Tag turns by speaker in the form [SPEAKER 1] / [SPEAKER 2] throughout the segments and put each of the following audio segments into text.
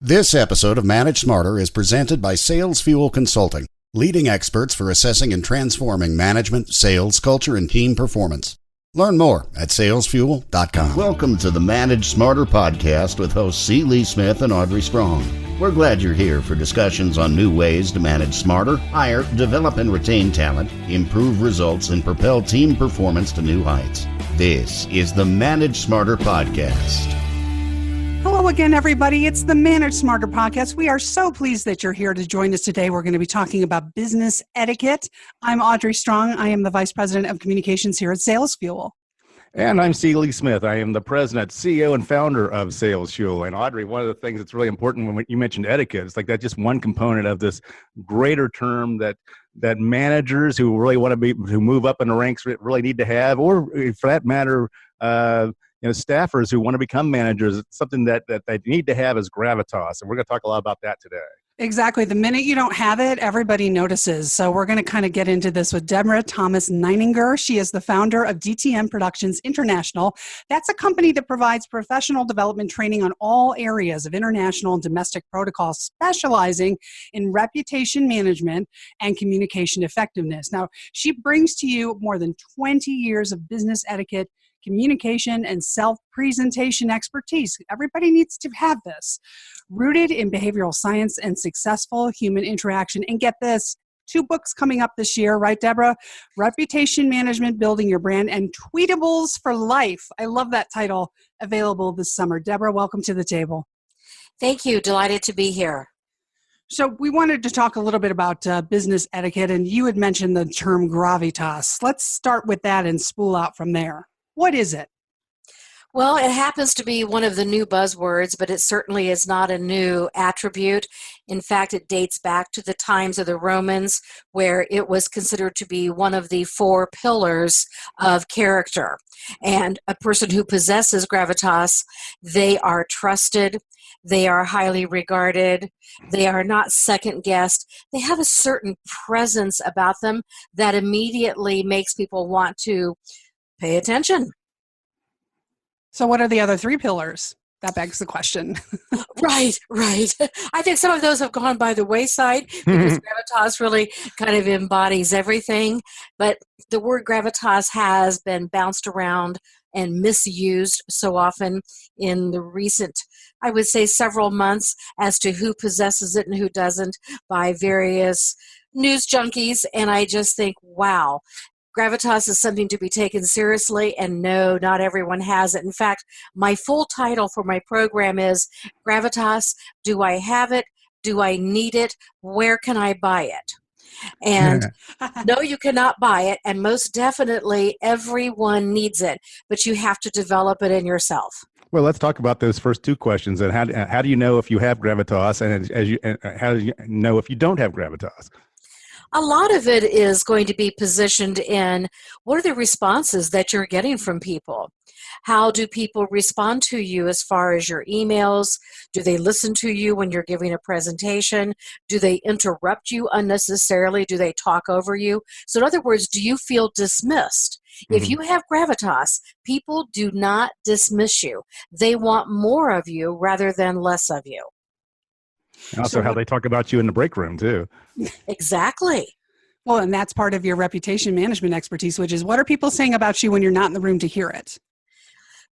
[SPEAKER 1] This episode of Manage Smarter is presented by Sales Fuel Consulting, leading experts for assessing and transforming management, sales, culture, and team performance. Learn more at salesfuel.com. Welcome to the Manage Smarter podcast with hosts C. Lee Smith and Audrey Strong. We're glad you're here for discussions on new ways to manage smarter, hire, develop and retain talent, improve results, and propel team performance to new heights. This is the Manage Smarter podcast.
[SPEAKER 2] Hello again, everybody. It's the Manage Smarter podcast. We are so pleased that you're here to join us today. We're going to be talking about business etiquette. I'm Audrey Strong. I am the Vice President of Communications here at Sales Fuel.
[SPEAKER 3] And I'm C. Lee Smith. I am the President, CEO, and Founder of Sales Fuel. And Audrey, one of the things that's really important when you mentioned etiquette, it's like that's just one component of this greater term that managers who really want to move up in the ranks really need to have, or for that matter, staffers who want to become managers. It's something that they need to have is gravitas. And we're going to talk a lot about that today.
[SPEAKER 2] Exactly. The minute you don't have it, everybody notices. So we're going to kind of get into this with Deborah Thomas-Nininger. She is the founder of DTN Productions International. That's a company that provides professional development training on all areas of international and domestic protocols, specializing in reputation management and communication effectiveness. Now, she brings to you more than 20 years of business etiquette, communication, and self-presentation expertise. Everybody needs to have this. Rooted in behavioral science and successful human interaction. And get this, 2 books coming up this year, right, Deborah? Reputation Management, Building Your Brand, and Tweetables for Life. I love that title, available this summer. Deborah, welcome to the table.
[SPEAKER 4] Thank you. Delighted to be here.
[SPEAKER 2] So we wanted to talk a little bit about business etiquette, and you had mentioned the term gravitas. Let's start with that and spool out from there. What is it?
[SPEAKER 4] Well, it happens to be one of the new buzzwords, but it certainly is not a new attribute. In fact, it dates back to the times of the Romans, where it was considered to be one of the 4 pillars of character. And a person who possesses gravitas, they are trusted, they are highly regarded, they are not second-guessed, they have a certain presence about them that immediately makes people want to pay attention.
[SPEAKER 2] So what are the other 3 pillars? That begs the question.
[SPEAKER 4] Right. I think some of those have gone by the wayside because gravitas really kind of embodies everything. But the word gravitas has been bounced around and misused so often in the recent, I would say, several months as to who possesses it and who doesn't by various news junkies. And I just think, wow. Gravitas is something to be taken seriously, and no, not everyone has it. In fact, my full title for my program is Gravitas, Do I Have It? Do I Need It? Where can I buy it? And no, you cannot buy it, and most definitely everyone needs it, but you have to develop it in yourself.
[SPEAKER 3] Well, let's talk about those first 2 questions. And how do you know if you have gravitas, and how do you know if you don't have gravitas?
[SPEAKER 4] A lot of it is going to be positioned in what are the responses that you're getting from people? How do people respond to you as far as your emails? Do they listen to you when you're giving a presentation? Do they interrupt you unnecessarily? Do they talk over you? So in other words, do you feel dismissed? If you have gravitas, people do not dismiss you. They want more of you rather than less of you.
[SPEAKER 3] And also how they talk about you in the break room, too.
[SPEAKER 4] Exactly.
[SPEAKER 2] Well, and that's part of your reputation management expertise, which is what are people saying about you when you're not in the room to hear it?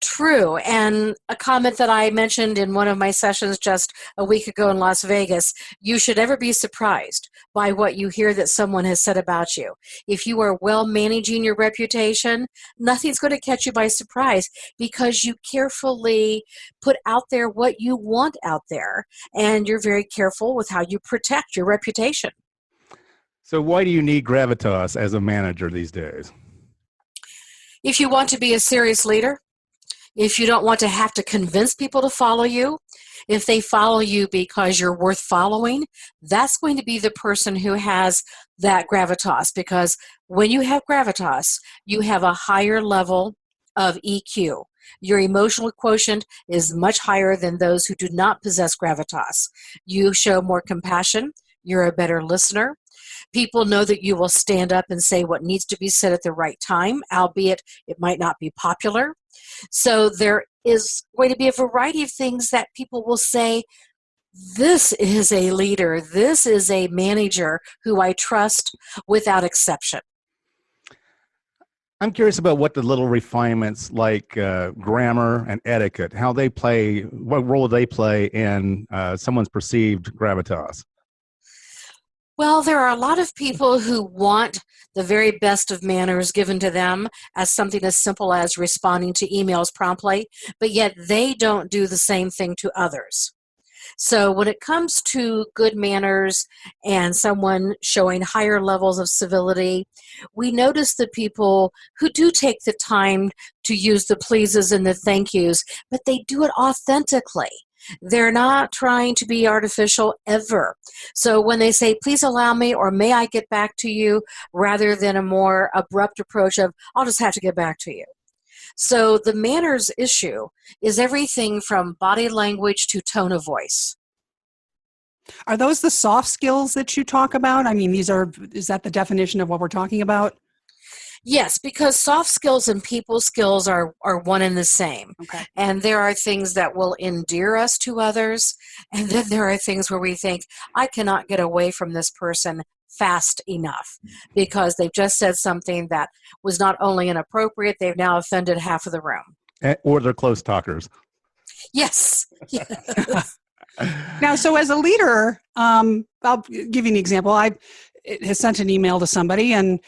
[SPEAKER 4] True. And a comment that I mentioned in one of my sessions just a week ago in Las Vegas, you should never be surprised by what you hear that someone has said about you. If you are well managing your reputation, nothing's going to catch you by surprise because you carefully put out there what you want out there, and you're very careful with how you protect your reputation.
[SPEAKER 3] So why do you need gravitas as a manager these days?
[SPEAKER 4] If you want to be a serious leader, if you don't want to have to convince people to follow you, if they follow you because you're worth following, that's going to be the person who has that gravitas. Because when you have gravitas, you have a higher level of EQ. Your emotional quotient is much higher than those who do not possess gravitas. You show more compassion. You're a better listener. People know that you will stand up and say what needs to be said at the right time, albeit it might not be popular. So there is going to be a variety of things that people will say This is a leader. This is a manager who I trust without exception.
[SPEAKER 3] I'm curious about what the little refinements like grammar and etiquette, how they play, what role they play in someone's perceived gravitas.
[SPEAKER 4] Well, there are a lot of people who want the very best of manners given to them as something as simple as responding to emails promptly, but yet they don't do the same thing to others. So when it comes to good manners and someone showing higher levels of civility, we notice the people who do take the time to use the pleases and the thank yous, but they do it authentically. They're not trying to be artificial ever. So when they say, please allow me, or may I get back to you, rather than a more abrupt approach of, I'll just have to get back to you. So the manners issue is everything from body language to tone of voice.
[SPEAKER 2] Are those the soft skills that you talk about? I mean, is that the definition of what we're talking about?
[SPEAKER 4] Yes, because soft skills and people skills are one and the same.
[SPEAKER 2] Okay.
[SPEAKER 4] And there are things that will endear us to others, and then there are things where we think, I cannot get away from this person fast enough because they've just said something that was not only inappropriate, they've now offended half of the room.
[SPEAKER 3] Or they're close talkers.
[SPEAKER 4] Yes. Yes.
[SPEAKER 2] Now, so as a leader, I'll give you an example. I has sent an email to somebody, and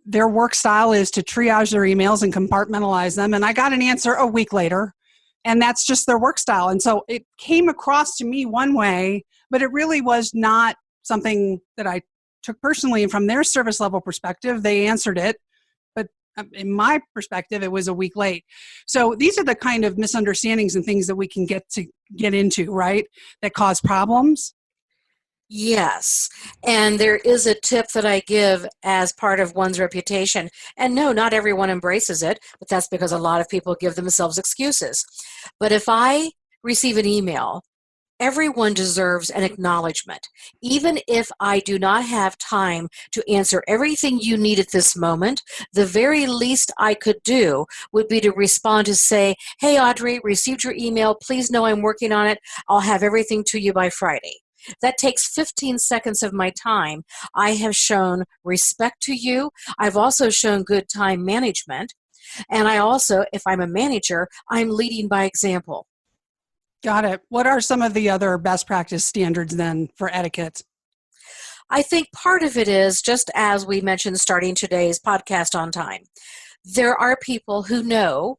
[SPEAKER 2] their work style is to triage their emails and compartmentalize them. And I got an answer a week later, and that's just their work style. And so it came across to me one way, but it really was not something that I took personally. And from their service level perspective, they answered it. But in my perspective, it was a week late. So these are the kind of misunderstandings and things that we can get into, right? That cause problems.
[SPEAKER 4] Yes, and there is a tip that I give as part of one's reputation. And no, not everyone embraces it, but that's because a lot of people give themselves excuses. But if I receive an email, everyone deserves an acknowledgement. Even if I do not have time to answer everything you need at this moment, the very least I could do would be to respond to say, hey, Audrey, received your email. Please know I'm working on it. I'll have everything to you by Friday. That takes 15 seconds of my time. I have shown respect to you. I've also shown good time management. And I also, if I'm a manager, I'm leading by example.
[SPEAKER 2] Got it. What are some of the other best practice standards then for etiquette?
[SPEAKER 4] I think part of it is, just as we mentioned starting today's podcast on time, there are people who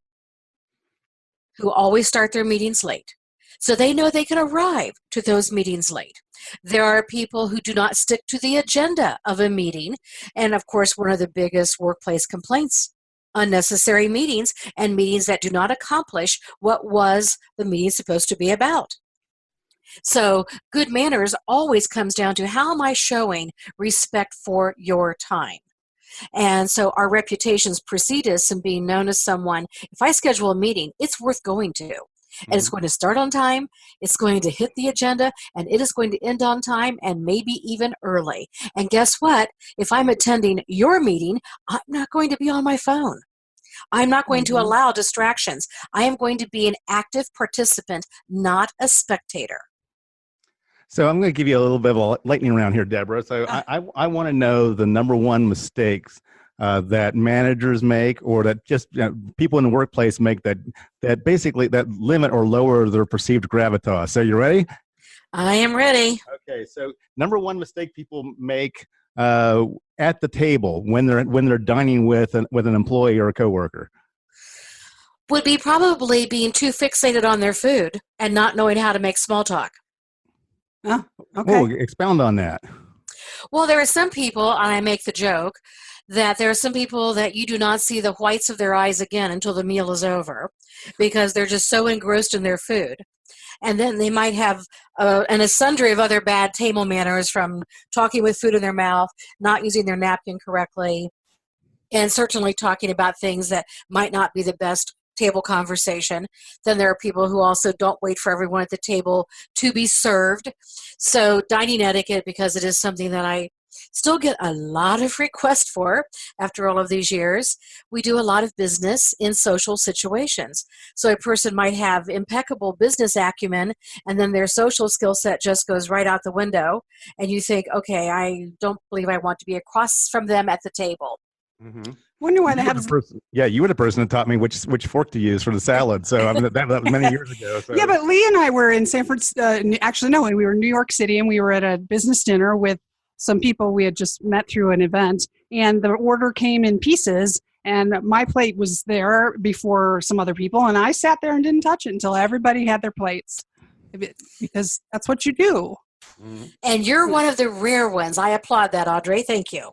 [SPEAKER 4] always start their meetings late. So they know they can arrive to those meetings late. There are people who do not stick to the agenda of a meeting. And of course, one of the biggest workplace complaints, unnecessary meetings and meetings that do not accomplish what was the meeting supposed to be about. So good manners always comes down to how am I showing respect for your time? And so our reputations precede us in being known as someone, if I schedule a meeting, it's worth going to. And it's going to start on time, it's going to hit the agenda, and it is going to end on time and maybe even early. And guess what? If I'm attending your meeting, I'm not going to be on my phone. I'm not going to allow distractions. I am going to be an active participant, not a spectator.
[SPEAKER 3] So I'm going to give you a little bit of a lightning round here, Deborah. So I want to know the number one mistakes that managers make, or that just people in the workplace make that basically that limit or lower their perceived gravitas. So you ready?
[SPEAKER 4] I am ready.
[SPEAKER 3] Okay. So number one mistake people make at the table when they're dining with an employee or a coworker
[SPEAKER 4] Would be probably being too fixated on their food and not knowing how to make small talk.
[SPEAKER 2] Oh, okay.
[SPEAKER 3] Oh, expound on that.
[SPEAKER 4] Well, there are some people, and I make the joke, that there are some people that you do not see the whites of their eyes again until the meal is over because they're just so engrossed in their food. And then they might have a sundry of other bad table manners, from talking with food in their mouth, not using their napkin correctly, and certainly talking about things that might not be the best table conversation. Then there are people who also don't wait for everyone at the table to be served. So dining etiquette, because it is something that I still get a lot of requests for after all of these years. We do a lot of business in social situations. So a person might have impeccable business acumen, and then their social skill set just goes right out the window. And you think, okay, I don't believe I want to be across from them at the table.
[SPEAKER 3] Mm-hmm.
[SPEAKER 2] Wonder why that happens.
[SPEAKER 3] You were the person that taught me which fork to use for the salad. So I mean, that was many years ago. So.
[SPEAKER 2] Yeah, but Lee and I were in San Francisco. Actually, no, we were in New York City, and we were at a business dinner with some people we had just met through an event. And the order came in pieces, and my plate was there before some other people, and I sat there and didn't touch it until everybody had their plates, because that's what you do.
[SPEAKER 4] And you're one of the rare ones. I applaud that, Audrey. Thank you.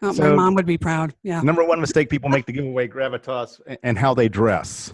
[SPEAKER 2] Oh, my mom would be proud. Yeah.
[SPEAKER 3] Number one mistake people make to give away Gravitas and how they dress.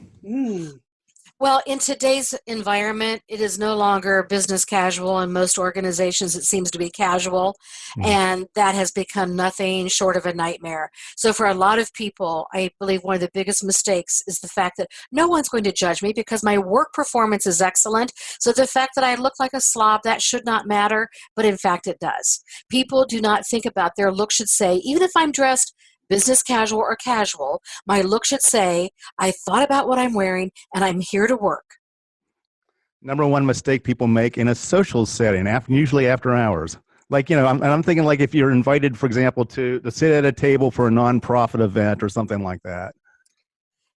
[SPEAKER 4] Well, in today's environment, it is no longer business casual. In most organizations, it seems to be casual, and that has become nothing short of a nightmare. So for a lot of people, I believe one of the biggest mistakes is the fact that no one's going to judge me because my work performance is excellent. So the fact that I look like a slob, that should not matter, but in fact it does. People do not think about their look should say, even if I'm dressed business casual or casual, my look should say, I thought about what I'm wearing and I'm here to work.
[SPEAKER 3] Number one mistake people make in a social setting, usually after hours. Like, I'm thinking like if you're invited, for example, to sit at a table for a nonprofit event or something like that.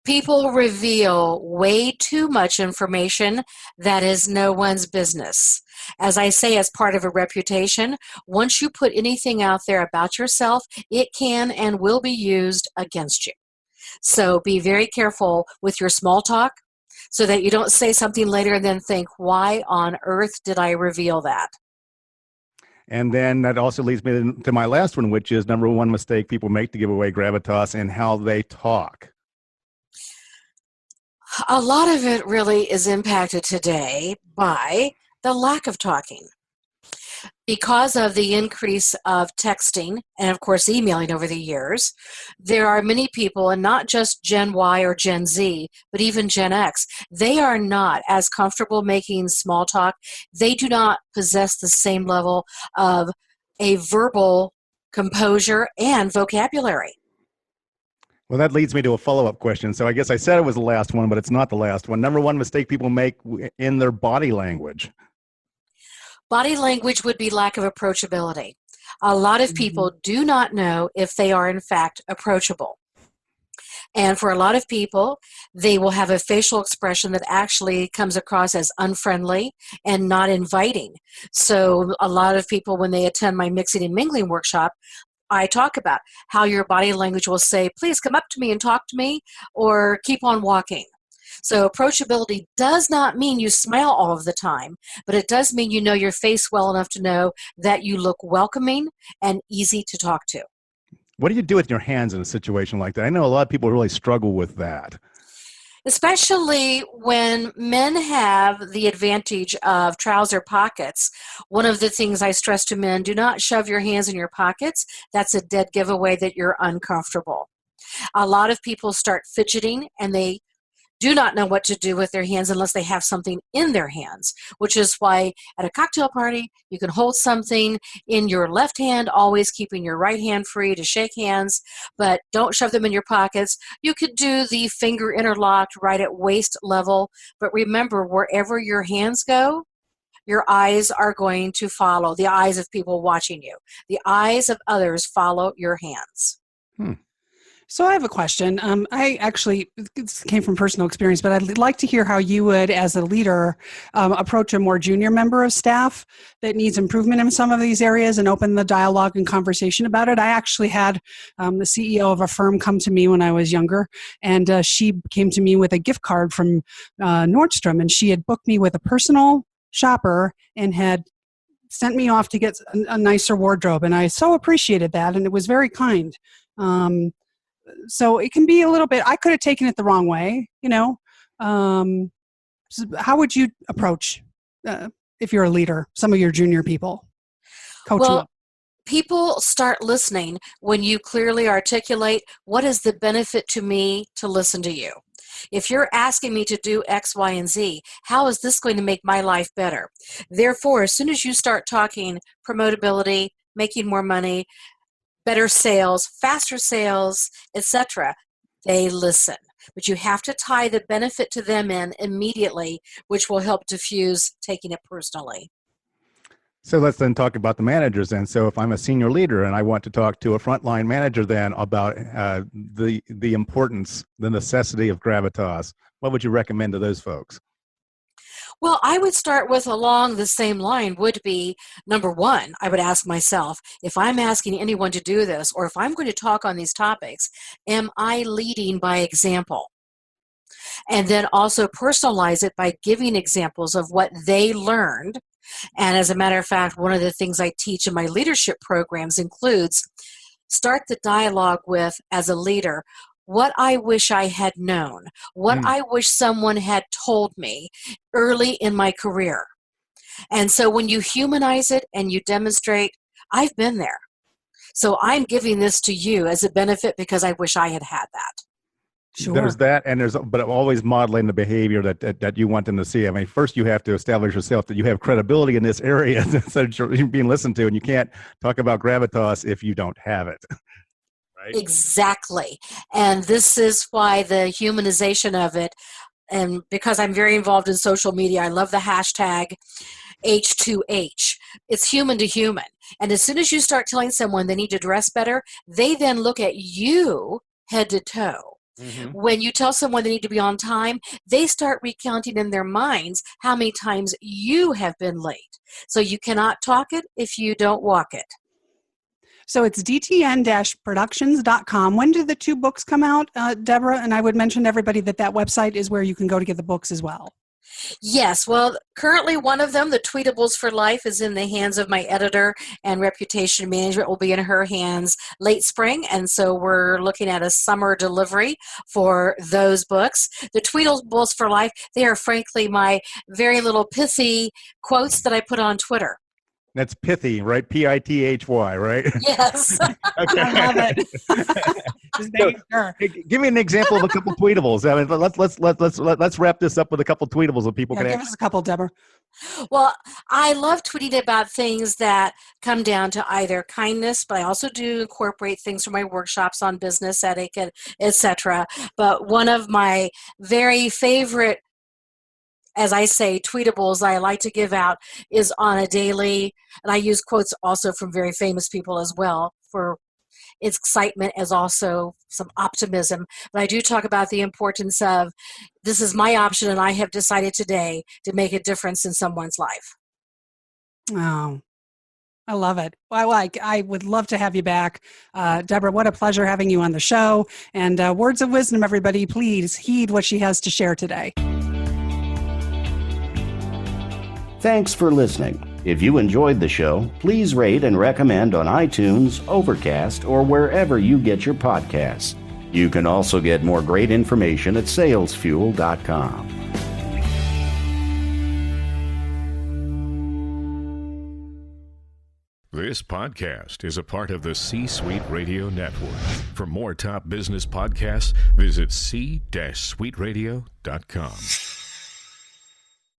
[SPEAKER 4] People reveal way too much information that is no one's business. As I say, as part of a reputation, once you put anything out there about yourself, it can and will be used against you. So be very careful with your small talk so that you don't say something later and then think, why on earth did I reveal that?
[SPEAKER 3] And then that also leads me to my last one, which is number one mistake people make to give away Gravitas and how they talk.
[SPEAKER 4] A lot of it really is impacted today by the lack of talking. Because of the increase of texting and, of course, emailing over the years, there are many people, and not just Gen Y or Gen Z, but even Gen X, they are not as comfortable making small talk. They do not possess the same level of a verbal composure and vocabulary.
[SPEAKER 3] Well, that leads me to a follow-up question. So I guess I said it was the last one, but it's not the last one. Number one mistake people make in their body language.
[SPEAKER 4] Body language would be lack of approachability. A lot of people do not know if they are in fact approachable. And for a lot of people, they will have a facial expression that actually comes across as unfriendly and not inviting. So a lot of people, when they attend my mixing and mingling workshop, I talk about how your body language will say, please come up to me and talk to me, or keep on walking. So approachability does not mean you smile all of the time, but it does mean you know your face well enough to know that you look welcoming and easy to talk to.
[SPEAKER 3] What do you do with your hands in a situation like that? I know a lot of people really struggle with that.
[SPEAKER 4] Especially when men have the advantage of trouser pockets. One of the things I stress to men, do not shove your hands in your pockets. That's a dead giveaway that you're uncomfortable. A lot of people start fidgeting and they do not know what to do with their hands unless they have something in their hands, which is why at a cocktail party, you can hold something in your left hand, always keeping your right hand free to shake hands, but don't shove them in your pockets. You could do the finger interlocked right at waist level, but remember, wherever your hands go, your eyes are going to follow, the eyes of people watching you. The eyes of others follow your hands.
[SPEAKER 2] So I have a question. I actually, this came from personal experience, but I'd like to hear how you would, as a leader, approach a more junior member of staff that needs improvement in some of these areas and open the dialogue and conversation about it. I actually had the CEO of a firm come to me when I was younger, and she came to me with a gift card from Nordstrom, and she had booked me with a personal shopper and had sent me off to get a nicer wardrobe, and I so appreciated that, and it was very kind. So it can be a little bit, I could have taken it the wrong way, so how would you approach, if you're a leader, some of your junior people? Coach them up.
[SPEAKER 4] People start listening when you clearly articulate, what is the benefit to me to listen to you? If you're asking me to do X, Y, and Z, how is this going to make my life better? Therefore, as soon as you start talking promotability, making more money, better sales, faster sales, etc. They listen. But you have to tie the benefit to them in immediately, which will help diffuse taking it personally.
[SPEAKER 3] So let's then talk about the managers then. So if I'm a senior leader and I want to talk to a frontline manager then about the importance, the necessity of Gravitas, what would you recommend to those folks?
[SPEAKER 4] Well, I would start with along the same line would be, number one, I would ask myself, if I'm asking anyone to do this, or if I'm going to talk on these topics, am I leading by example? And then also personalize it by giving examples of what they learned. And as a matter of fact, one of the things I teach in my leadership programs includes start the dialogue with, as a leader, what I wish I had known, what I wish someone had told me early in my career. And so when you humanize it and you demonstrate, I've been there. So I'm giving this to you as a benefit because I wish I had had that.
[SPEAKER 2] Sure.
[SPEAKER 3] There's that, and but always modeling the behavior that you want them to see. I mean, first you have to establish yourself that you have credibility in this area so that you're being listened to, and you can't talk about Gravitas if you don't have it. Right?
[SPEAKER 4] Exactly. And this is why the humanization of it, and because I'm very involved in social media, I love the hashtag H2H. It's human to human. And as soon as you start telling someone they need to dress better, they then look at you head to toe. When you tell someone they need to be on time, they start recounting in their minds how many times you have been late. So you cannot talk it if you don't walk it.
[SPEAKER 2] So it's DTN-Productions.com. When do the two books come out, Deborah? And I would mention to everybody that website is where you can go to get the books as well.
[SPEAKER 4] Yes, well, currently one of them, The Tweetables for Life, is in the hands of my editor, and Reputation Management will be in her hands late spring, and so we're looking at a summer delivery for those books. The Tweetables for Life, they are frankly my very little pithy quotes that I put on Twitter.
[SPEAKER 3] That's pithy, right? Pithy, right?
[SPEAKER 4] Yes.
[SPEAKER 3] Okay.
[SPEAKER 2] I love it. Just making sure.
[SPEAKER 3] Give me an example of a couple tweetables. I mean, let's wrap this up with a couple tweetables that people can.
[SPEAKER 2] Give us a couple, Deborah.
[SPEAKER 4] Well, I love tweeting about things that come down to either kindness, but I also do incorporate things from my workshops on business etiquette, etc. But one of my very favorite, as I say, tweetables I like to give out is on a daily, and I use quotes also from very famous people as well for excitement as also some optimism. But I do talk about the importance of, this is my option and I have decided today to make a difference in someone's life.
[SPEAKER 2] Oh, I love it. Well, I would love to have you back. Deborah, what a pleasure having you on the show. And words of wisdom, everybody, please heed what she has to share today.
[SPEAKER 1] Thanks for listening. If you enjoyed the show, please rate and recommend on iTunes, Overcast, or wherever you get your podcasts. You can also get more great information at salesfuel.com.
[SPEAKER 5] This podcast is a part of the C-Suite Radio Network. For more top business podcasts, visit c-suiteradio.com.